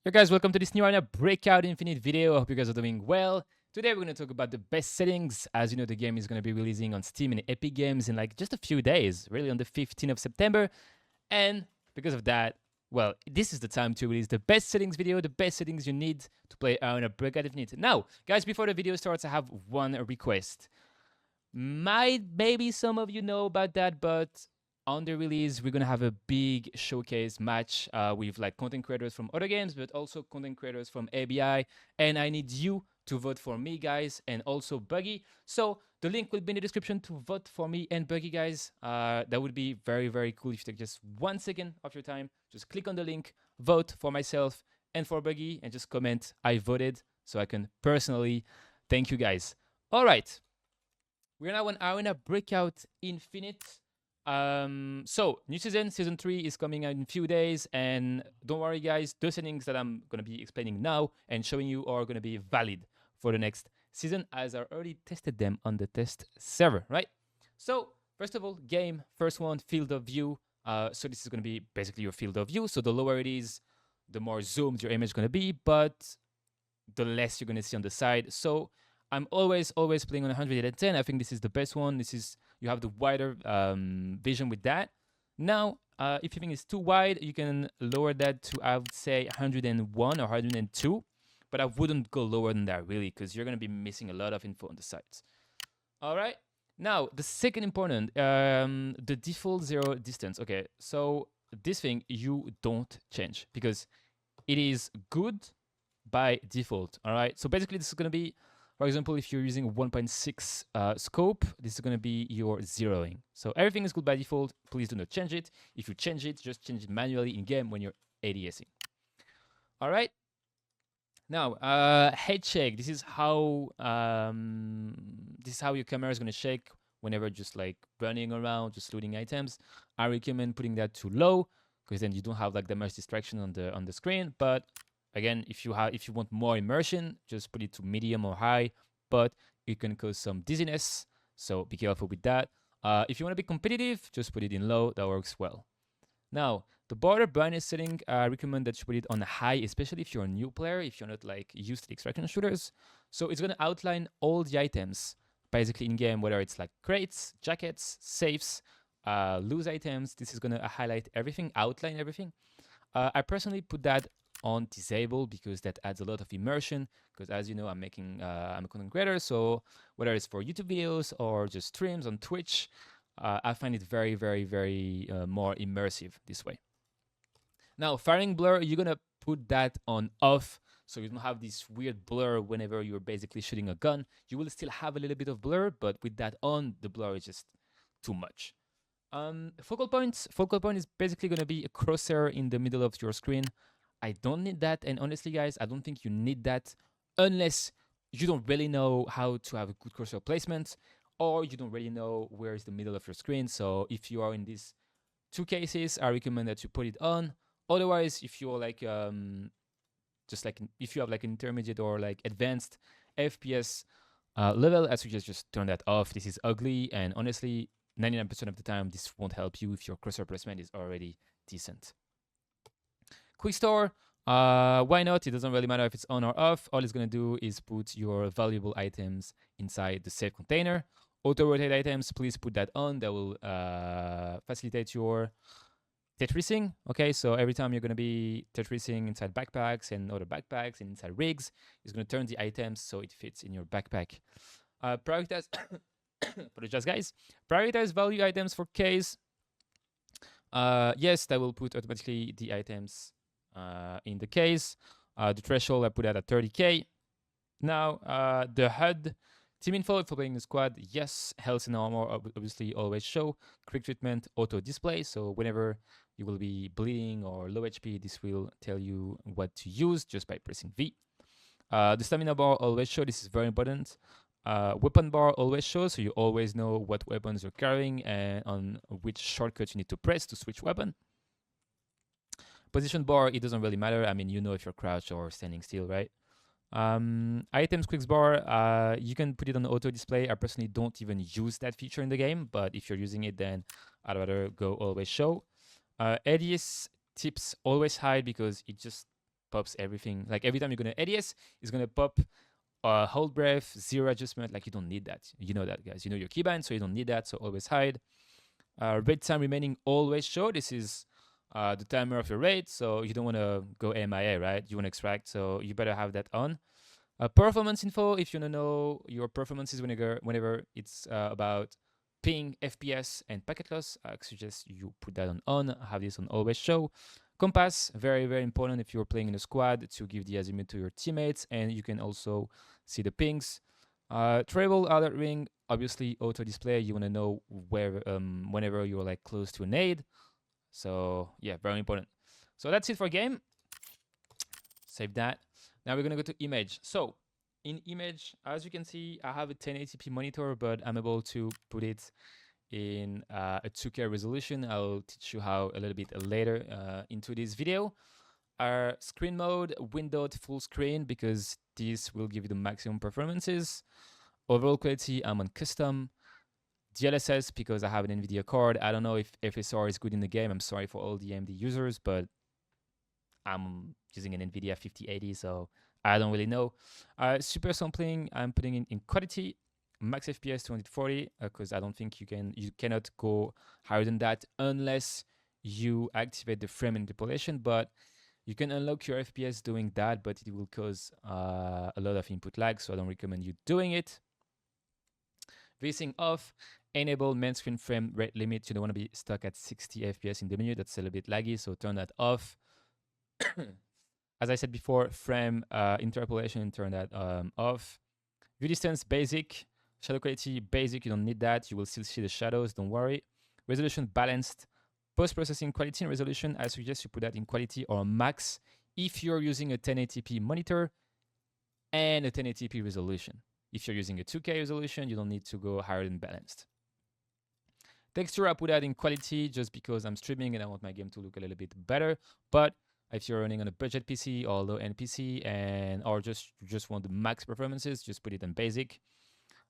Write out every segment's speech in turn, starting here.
Hey guys, welcome to this new Arena Breakout Infinite video. I hope you guys are doing well. Today we're going to talk about the best settings. As you know, the game is going to be releasing on Steam and Epic Games in like just a few days, really on the 15th of September. And because of that, well, this is the time to release the best settings video, the best settings you need to play Arena Breakout Infinite. Now, guys, before the video starts, I have one request. Maybe some of you know about that, but on the release, we're gonna have a big showcase match with like content creators from other games, but also content creators from ABI. And I need you to vote for me, guys, and also Buggy. So the link will be in the description to vote for me and Buggy, guys. That would be very, very cool if you take just 1 second of your time. Just click on the link, vote for myself and for Buggy, and just comment I voted so I can personally thank you guys. All right. We're now on Arena Breakout Infinite. So new season 3 is coming out in a few days, and don't worry guys, the settings that I'm gonna be explaining now and showing you are gonna be valid for the next season, as I already tested them on the test server, right? So first of all, game, first one, field of view. So this is gonna be basically your field of view. So the lower it is, the more zoomed your image is gonna be, but the less you're gonna see on the side. So I'm always playing on 110. I think this is the best one. You have the wider vision with that. Now, if you think it's too wide, you can lower that to, I would say, 101 or 102. But I wouldn't go lower than that, really, because you're going to be missing a lot of info on the sides. All right. Now, the second important, the default zero distance. Okay, so this thing you don't change because it is good by default. All right. So basically, this is going to be, for example, if you're using 1.6 scope, this is going to be your zeroing. So everything is good by default. Please do not change it. If you change it, just change it manually in game when you're ADSing. All right. Now, head shake. This is how your camera is going to shake whenever just like running around, just looting items. I recommend putting that to low because then you don't have like that much distraction on the screen. But again, if you want more immersion, just put it to medium or high, but it can cause some dizziness, so be careful with that. If you want to be competitive, just put it in low. That works well. Now, the border brightness setting, I recommend that you put it on high, especially if you're a new player, if you're not like used to the extraction shooters. So it's going to outline all the items basically in game, whether it's like crates, jackets, safes, loose items. This is going to highlight everything, outline everything. I personally put that on disable because that adds a lot of immersion, because as you know, I'm a content creator, so whether it's for YouTube videos or just streams on Twitch, I find it very more immersive this way. Now, firing blur, you're gonna put that on off, so you don't have this weird blur whenever you're basically shooting a gun. You will still have a little bit of blur, but with that on, the blur is just too much. Focal points. Focal point is basically going to be a crosshair in the middle of your screen. I don't need that, and honestly, guys, I don't think you need that unless you don't really know how to have a good crosshair placement, or you don't really know where is the middle of your screen. So if you are in these two cases, I recommend that you put it on. Otherwise, if you're like just like if you have like an intermediate or like advanced FPS level, I suggest just turn that off. This is ugly, and honestly, 99% of the time, this won't help you if your cursor placement is already decent. Quick store, why not? It doesn't really matter if it's on or off. All it's going to do is put your valuable items inside the safe container. Auto-rotate items, please put that on. That will facilitate your Tetrising. Okay, so every time you're going to be Tetrising inside backpacks and other backpacks and inside rigs, it's going to turn the items so it fits in your backpack. Prioritize... Apologize, guys. Prioritize value items for case. Yes, that will put automatically the items in the case. The threshold, I put that at 30k. Now, the HUD. Team info for playing the squad. Yes, health and armor obviously always show. Quick treatment, auto display. So whenever you will be bleeding or low HP, this will tell you what to use just by pressing V. The stamina bar always show. This is very important. Weapon bar always shows, so you always know what weapons you're carrying and on which shortcut you need to press to switch weapon. Position bar, it doesn't really matter. I mean, you know if you're crouched or standing still, right? Items quicks bar, you can put it on auto display. I personally don't even use that feature in the game, but if you're using it, then I'd rather go always show. ADS tips always hide because it just pops everything. Like every time you're gonna ADS, it's gonna pop hold breath, zero adjustment. Like you don't need that. You know that, guys. You know your keybind, so you don't need that. So always hide. Raid time remaining always show. This is the timer of your raid, so you don't want to go MIA, right? You want to extract, so you better have that on. Performance info, if you want to know your performances whenever it's about ping, FPS, and packet loss, I suggest you put that on. Have this on always show. Compass, very, very important if you're playing in a squad to give the azimuth to your teammates, and you can also see the pings. Travel alert ring, obviously auto display. You want to know where whenever you're like close to a nade. So yeah, very important. So that's it for game. Save that. Now we're gonna go to image. So in image, as you can see, I have a 1080p monitor, but I'm able to put it in a 2K resolution. I'll teach you how a little bit later into this video. Our screen mode, windowed full screen, because this will give you the maximum performances. Overall quality, I'm on custom. DLSS, because I have an NVIDIA card. I don't know if FSR is good in the game. I'm sorry for all the AMD users, but I'm using an NVIDIA 5080, so I don't really know. Super sampling, I'm putting in quality. Max FPS 240, because I don't think you cannot go higher than that unless you activate the frame interpolation, but you can unlock your FPS doing that, but it will cause a lot of input lag, so I don't recommend you doing it. VSync off, enable main screen frame rate limit. You don't want to be stuck at 60 FPS in the menu. That's a little bit laggy, so turn that off. As I said before, frame interpolation, turn that off. View distance, basic. Shadow quality, basic. You don't need that. You will still see the shadows, don't worry. Resolution, balanced. Post-processing quality and resolution, I suggest you put that in quality or max if you're using a 1080p monitor and a 1080p resolution. If you're using a 2K resolution, you don't need to go higher than balanced. Texture, I put that in quality just because I'm streaming and I want my game to look a little bit better. But if you're running on a budget PC or low-end PC or just want the max performances, just put it in basic.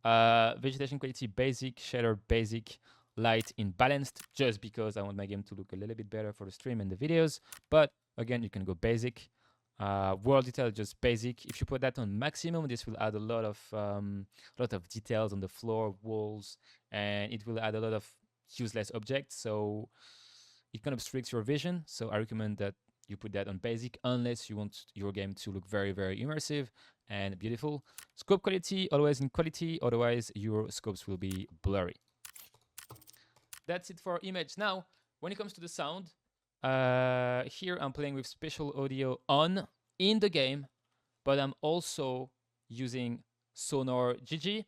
Vegetation quality, basic. Shader, basic. Light in balanced, just because I want my game to look a little bit better for the stream and the videos. But again, you can go basic. World detail, just basic. If you put that on maximum, this will add a lot of details on the floor, walls, and it will add a lot of useless objects. So it kind of restricts your vision. So I recommend that you put that on basic unless you want your game to look very, very immersive and beautiful. Scope quality, always in quality, otherwise your scopes will be blurry. That's it for image. Now, when it comes to the sound, here I'm playing with spatial audio on in the game, but I'm also using Sonar GG.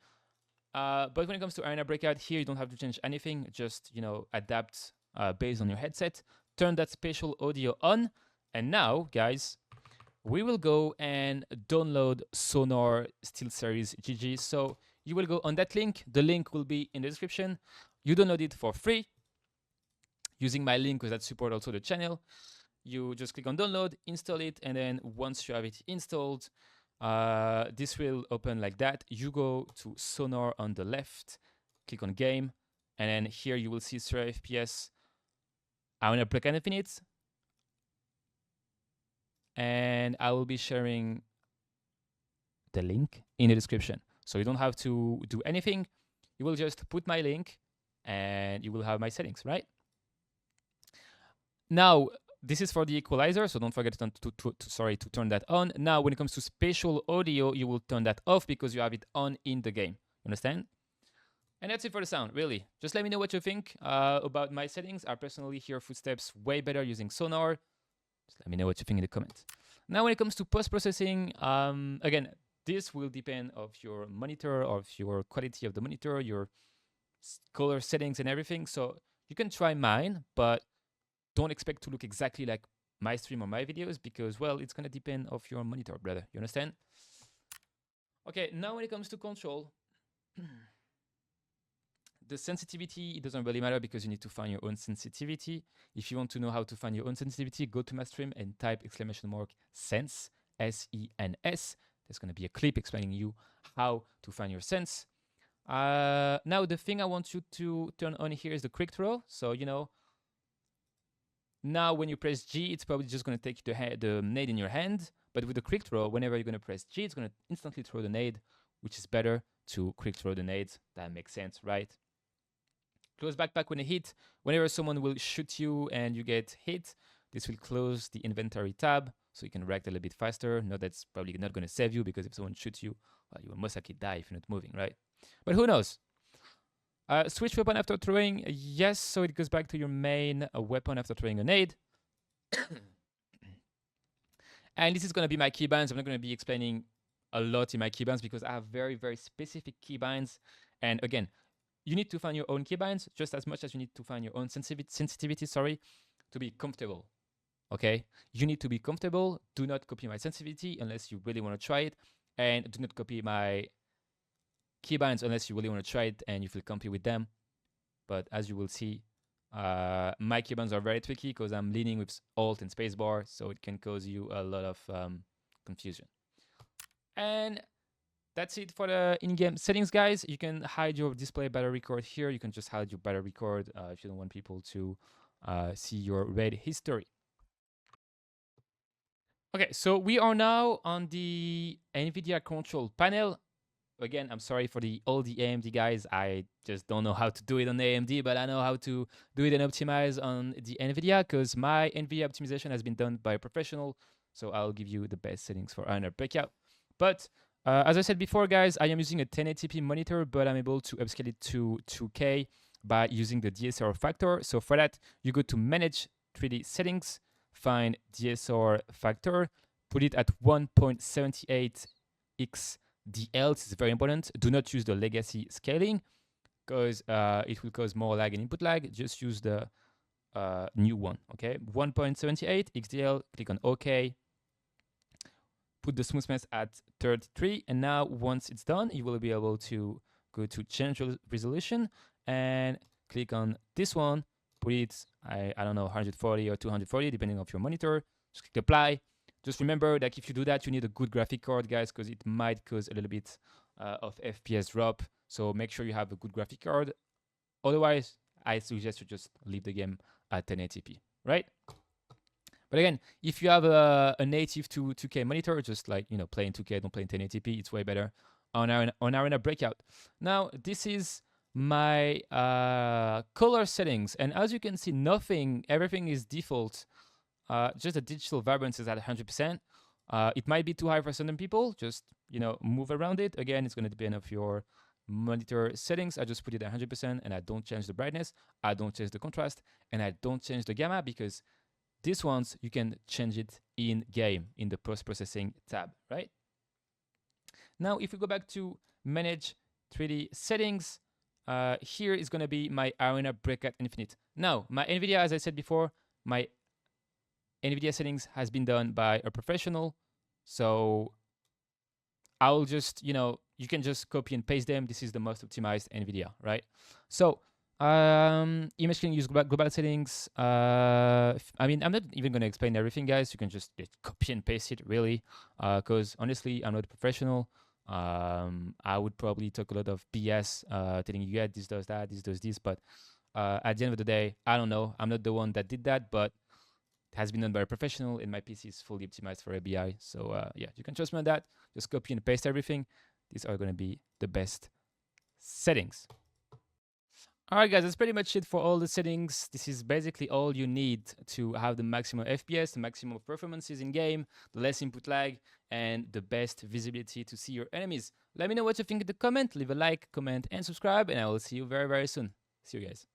But when it comes to Arena Breakout, here you don't have to change anything. Just, adapt based on your headset. Turn that spatial audio on. And now, guys, we will go and download Sonar SteelSeries GG. So you will go on that link. The link will be in the description. You download it for free using my link, because that support also the channel. You just click on download, install it, and then once you have it installed, this will open like that. You go to Sonar on the left, click on game, and then here you will see SuraFPS. I want to plug Infinite, and I will be sharing the link in the description. So you don't have to do anything. You will just put my link, and you will have my settings, right? Now, this is for the equalizer, so don't forget to turn that on. Now, when it comes to spatial audio, you will turn that off because you have it on in the game. Understand? And that's it for the sound, really. Just let me know what you think about my settings. I personally hear footsteps way better using Sonar. Just let me know what you think in the comments. Now, when it comes to post-processing, again, this will depend of your monitor, of your quality of the monitor, your color settings and everything. So you can try mine, but don't expect to look exactly like my stream or my videos because, well, it's going to depend of your monitor, brother. You understand? Okay, now when it comes to control, the sensitivity, it doesn't really matter because you need to find your own sensitivity. If you want to know how to find your own sensitivity, go to my stream and type !sense, S-E-N-S. There's going to be a clip explaining you how to find your sense. Now, the thing I want you to turn on here is the quick throw. So, you know, Now, when you press G, it's probably just going to take the nade in your hand. But with the quick throw, whenever you're going to press G, it's going to instantly throw the nade, which is better to quick throw the nades. That makes sense, right? Close backpack when you hit. Whenever someone will shoot you and you get hit, this will close the inventory tab so you can react a little bit faster. No, that's probably not going to save you because if someone shoots you, well, you will most likely die if you're not moving, right? But who knows? Switch weapon after throwing. Yes, so it goes back to your main weapon after throwing a nade. And this is going to be my keybinds. I'm not going to be explaining a lot in my keybinds because I have very, very specific keybinds. And again, you need to find your own keybinds just as much as you need to find your own sensitivity, to be comfortable. Okay? You need to be comfortable. Do not copy my sensitivity unless you really want to try it. And do not copy my keybinds unless you really want to try it and you feel comfy with them. But as you will see, my keybinds are very tricky because I'm leaning with Alt and Spacebar, so it can cause you a lot of confusion. And that's it for the in-game settings, guys. You can hide your display battery record here. You can just hide your battery record if you don't want people to see your raid history. Okay, so we are now on the NVIDIA control panel. Again, I'm sorry for all the AMD guys. I just don't know how to do it on AMD, but I know how to do it and optimize on the NVIDIA because my NVIDIA optimization has been done by a professional. So I'll give you the best settings for Breakout. But as I said before, guys, I am using a 1080p monitor, but I'm able to upscale it to 2K by using the DSR factor. So for that, you go to Manage 3D Settings, find DSR factor, put it at 1.78x DL. This is very important. Do not use the legacy scaling because it will cause more lag and input lag. Just use the new one, okay? 1.78 XDL, click on OK. Put the smoothness at 33, and now once it's done, you will be able to go to change resolution and click on this one. Put it, I don't know, 140 or 240, depending on your monitor. Just click apply. Just remember that if you do that, you need a good graphic card, guys, because it might cause a little bit of FPS drop. So make sure you have a good graphic card. Otherwise, I suggest you just leave the game at 1080p, right? But again, if you have a native 2K monitor, just like, you know, play in 2K, don't play in 1080p, it's way better on Arena Breakout. Now, this is my color settings. And as you can see, everything is default. Just the digital vibrance is at 100%. It might be too high for certain people. Just, you know, move around it. Again, it's going to depend on your monitor settings. I just put it at 100% and I don't change the brightness. I don't change the contrast and I don't change the gamma because these ones, you can change it in game in the post-processing tab, right? Now, if we go back to Manage 3D Settings, here is going to be my Arena Breakout Infinite. Now, my NVIDIA, as I said before, my NVIDIA settings has been done by a professional. So I'll just, you know, you can just copy and paste them. This is the most optimized NVIDIA, right? So image can use global settings. I mean, I'm not even going to explain everything, guys. You can just copy and paste it, really, because honestly, I'm not a professional. I would probably talk a lot of BS, telling you, yeah, this does that, this does this, but at the end of the day, I don't know. I'm not the one that did that, but it has been done by a professional, and my PC is fully optimized for ABI. So yeah, you can trust me on that. Just copy and paste everything. These are going to be the best settings. All right, guys, that's pretty much it for all the settings. This is basically all you need to have the maximum FPS, the maximum performances in game, the less input lag, and the best visibility to see your enemies. Let me know what you think in the comment. Leave a like, comment, and subscribe, and I will see you very, very soon. See you guys.